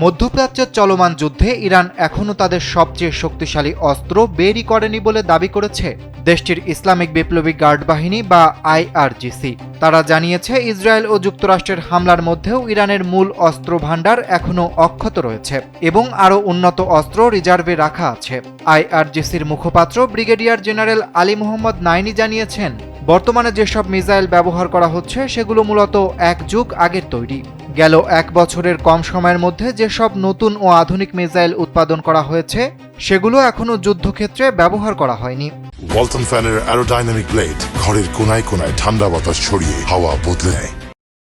মধ্যপ্রাচ্যের চলমান যুদ্ধে ইরান এখনও তাদের সবচেয়ে শক্তিশালী অস্ত্র বেরই করেনি বলে দাবি করেছে দেশটির ইসলামিক বিপ্লবী গার্ড বাহিনী বা আইআরজিসি। তারা জানিয়েছে ইসরায়েল ও যুক্তরাষ্ট্রের হামলার মধ্যেও ইরানের মূল অস্ত্র ভাণ্ডার এখনও অক্ষত রয়েছে এবং আরও উন্নত অস্ত্র রিজার্ভে রাখা আছে। আইআরজিসির মুখপাত্র ব্রিগেডিয়ার জেনারেল আলী মোহাম্মদ নাইনি জানিয়েছেন, বর্তমানে যেসব মিসাইল ব্যবহার করা হচ্ছে সেগুলো মূলত এক যুগ আগের তৈরি। গেল এক বছরের কম সময়ের মধ্যে যেসব নতুন ও আধুনিক মিসাইল উৎপাদন করা হয়েছে সেগুলো এখনও যুদ্ধক্ষেত্রে ব্যবহার করা হয়নি। ওয়ালটন ফ্যানের অ্যারোডাইনামিক ব্লেড ঘরের কোনায় কোনায় ঠান্ডা বাতাস ছড়িয়ে হাওয়া বদলে নেয়।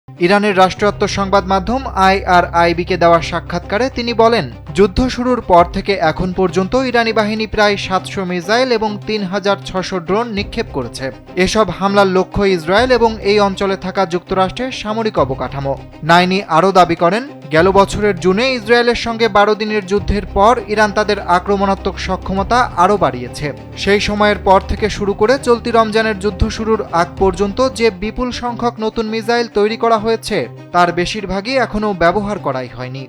ইরানের রাষ্ট্রায়ত্ত সংবাদ মাধ্যম আইআরআইবিকে দেওয়া সাক্ষাৎকারে তিনি বলেন, যুদ্ধ শুরুর পর থেকে এখন পর্যন্ত ইরানি বাহিনী প্রায় 700 মিসাইল এবং 3600 ড্রোন নিক্ষেপ করেছে। এসব হামলার লক্ষ্য ইসরায়েল এবং এই অঞ্চলে থাকা যুক্তরাষ্ট্রের সামরিক অবকাঠামো। নাইনি আরও দাবি করেন, গেল বছরের জুনে ইসরায়েলের সঙ্গে 12 দিনের যুদ্ধের পর ইরান তাদের আক্রমণাত্মক সক্ষমতা আরও বাড়িয়েছে। সেই সময়ের পর থেকে শুরু করে চলতি রমজানের যুদ্ধ শুরুর আগ পর্যন্ত যে বিপুল সংখ্যক নতুন মিসাইল তৈরি করা হয়েছে তার বেশিরভাগই এখনও ব্যবহার করাই হয়নি।